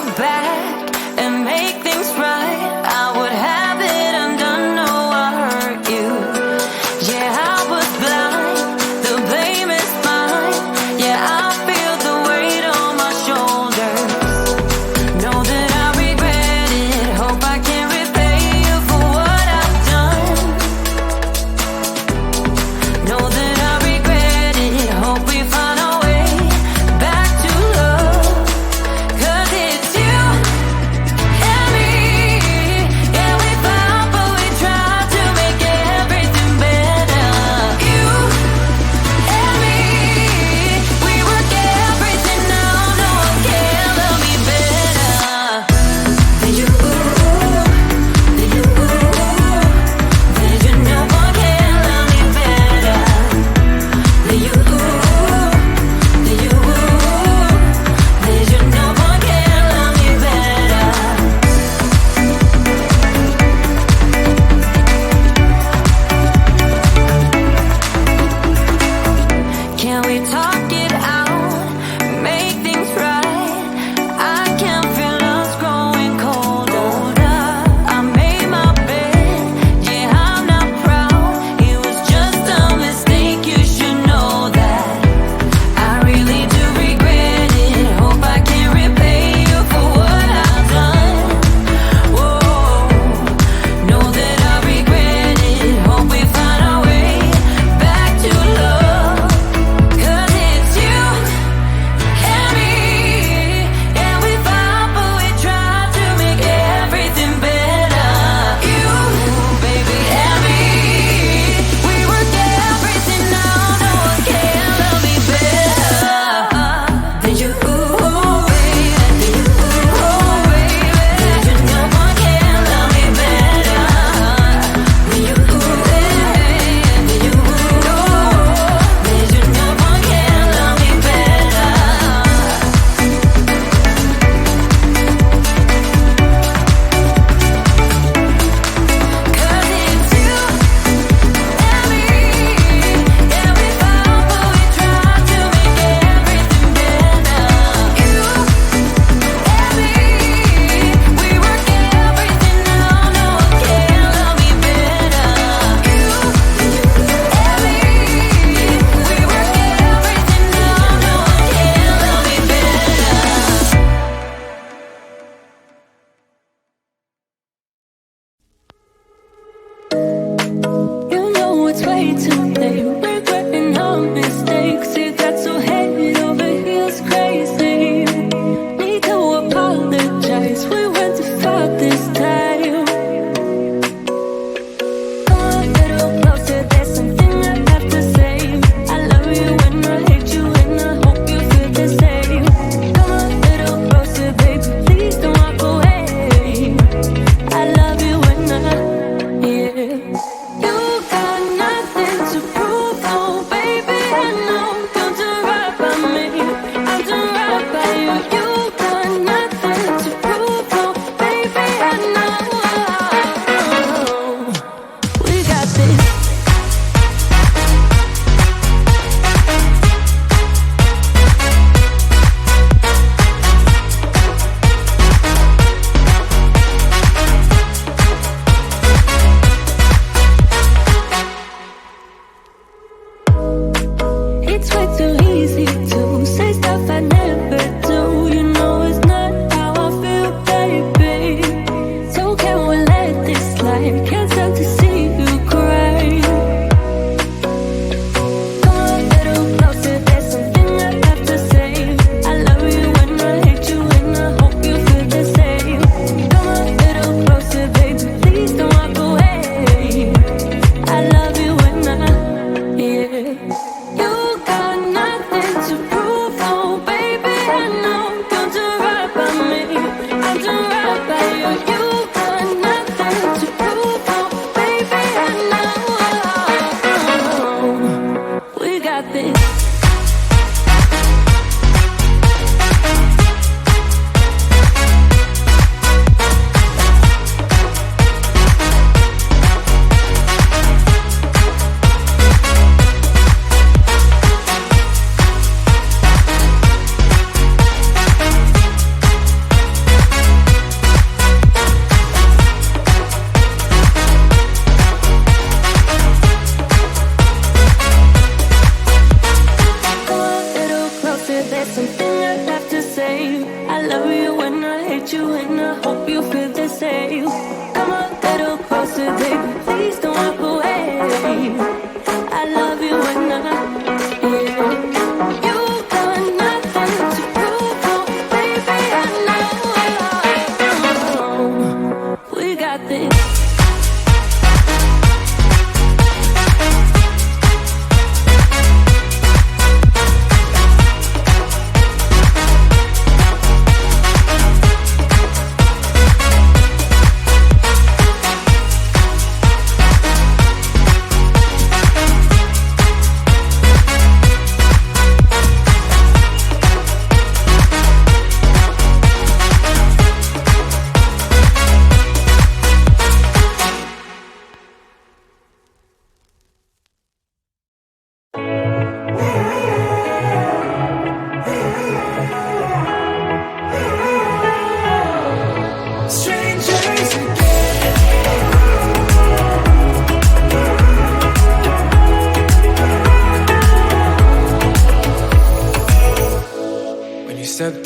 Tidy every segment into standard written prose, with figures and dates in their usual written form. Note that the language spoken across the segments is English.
go back and make things right, I would have it undone. No, I hurt you. Yeah, I was blind. The blame is mine. Yeah, I feel the weight on my shoulders. Know that I regret it. Hope I can repay you for what I've done. Know that I regret it. Hope we find our way back to love. 'Cause it's you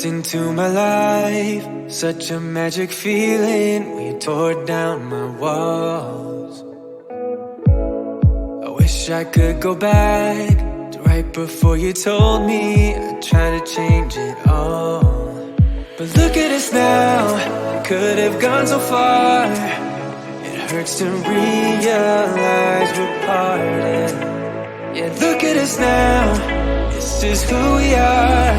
into my life, such a magic feeling when you tore down my walls. I wish I could go back to right before you told me I'd try to change it all. But look at us now, could have gone so far. It hurts to realize we're parted. Yeah, look at us now, this is who we are.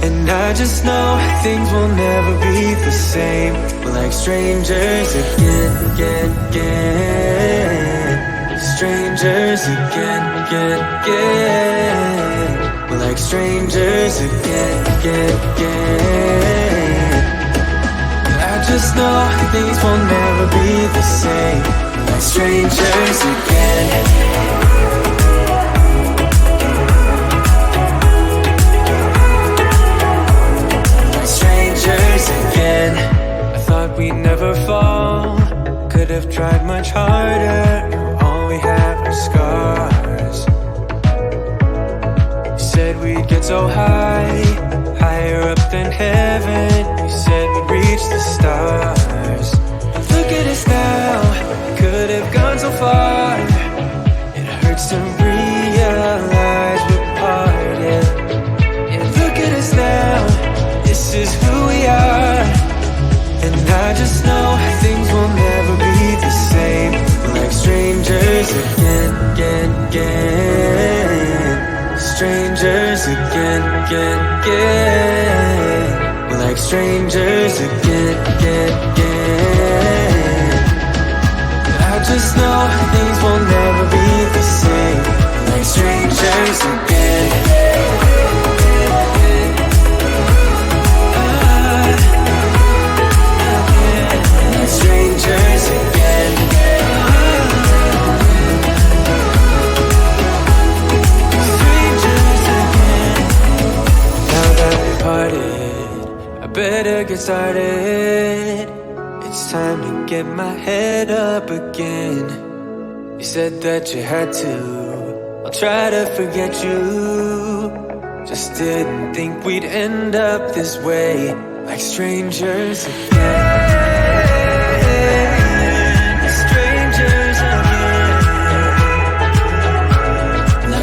And I just know things will never be the same. We're like strangers again. Strangers again. We're like strangers again. I just know things will never be the same. We're like strangers again. Again, I thought we'd never fall. Could have tried much harder. Now all we have are scars. You said we'd get so high, higher up than heaven. You said we'd reach the stars. Look at us now, could have gone so far. It hurts to realize we're parted. Yeah, look at us now, this is who we are. And I just know things will never be the same. We're like strangers again. Strangers again. We're like strangers again. I just know things will never be the same. We're like strangers again. Strangers again. Strangers again. Now that we parted, I better get started. It's time to get my head up again. You said that you had to, I'll try to forget you. Just didn't think we'd end up this way, like strangers again.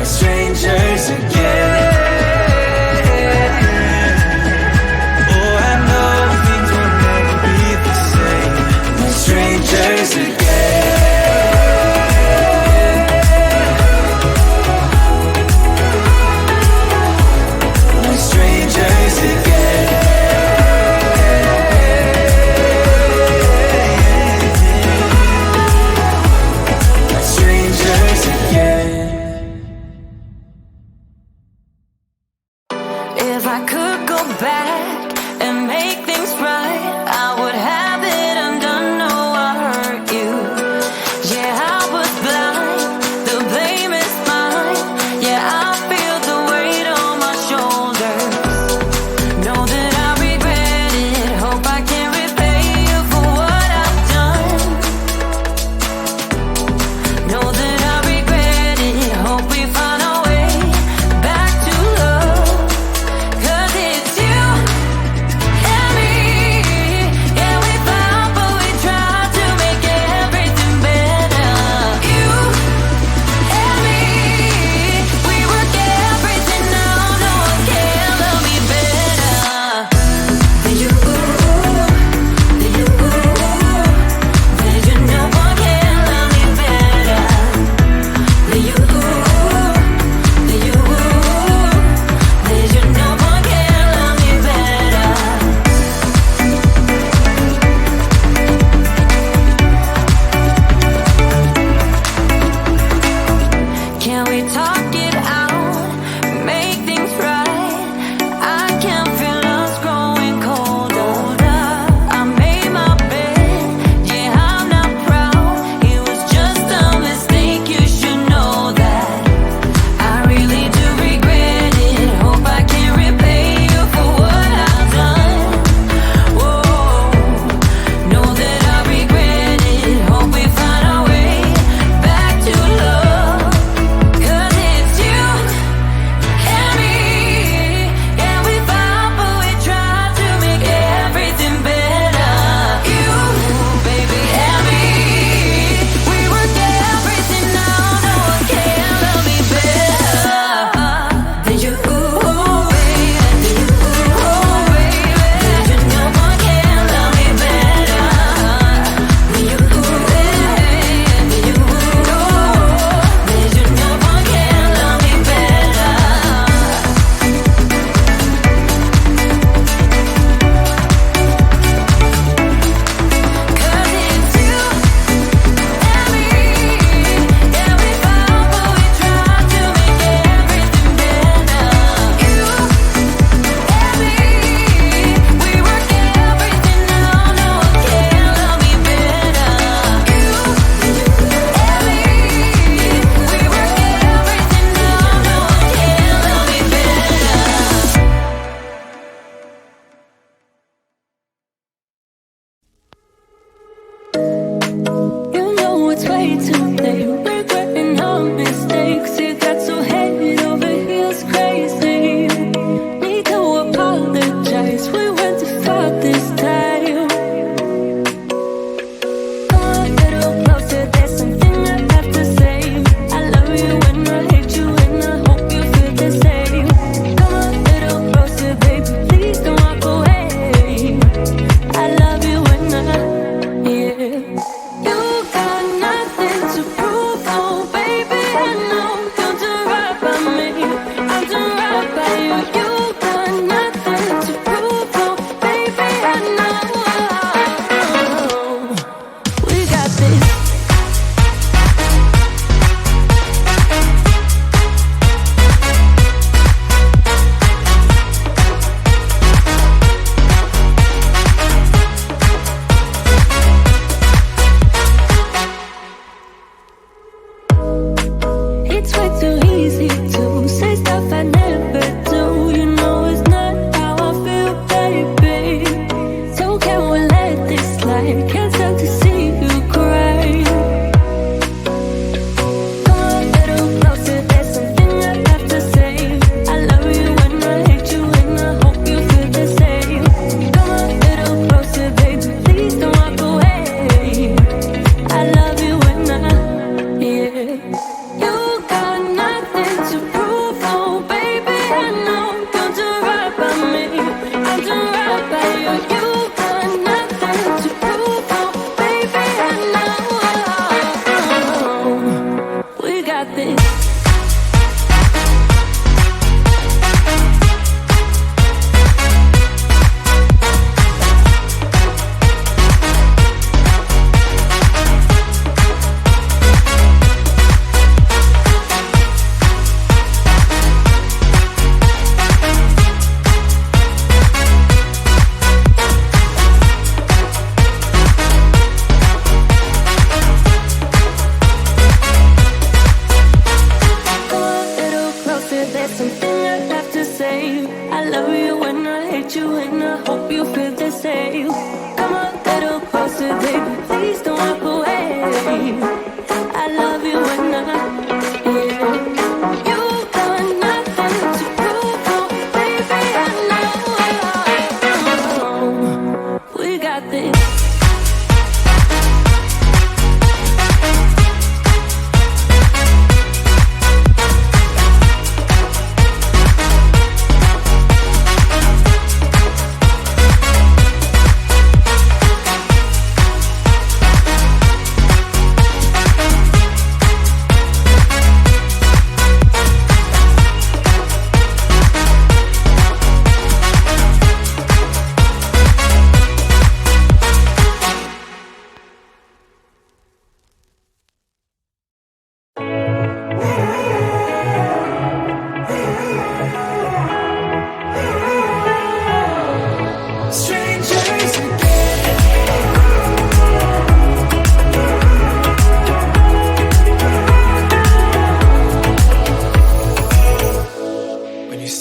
Strangers again. Oh, I know things will never be the same. Like strangers again. Like strangers again.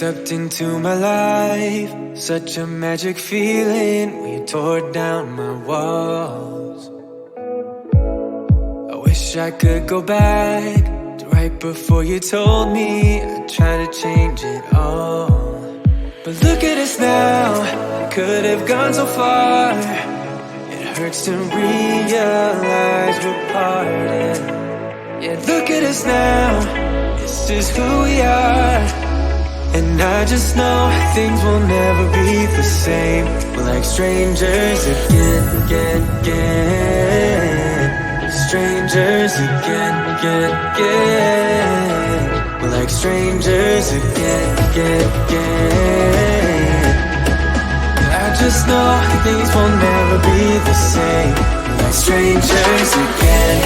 stepped into my life, such a magic feeling when you tore down my walls. I wish I could go back to right before you told me I'd try to change it all. But look at us now, could have gone so far. It hurts to realize we're parted. Yeah, look at us now, this is who we are. And I just know things will never be the same. We're like strangers again. Strangers again. We're like strangers again. I just know things will never be the same. We're like strangers again.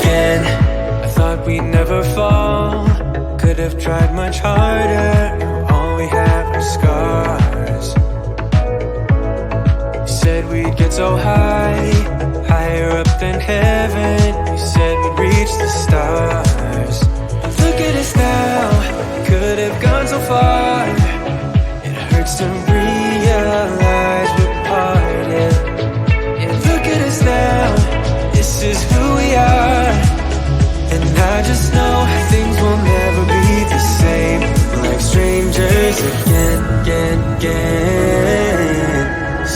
Again. I thought we'd never fall. Could have tried much harder. Now all we have are scars. You said we'd get so high, higher up than heaven. You said we'd reach the stars. But look at us now, could have gone so far. It hurts to realize we're parted. Yeah, look at us now, this is who we are. And I just know things will never be the same. We're like strangers again.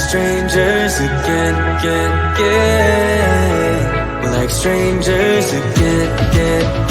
Strangers again. We're like strangers again.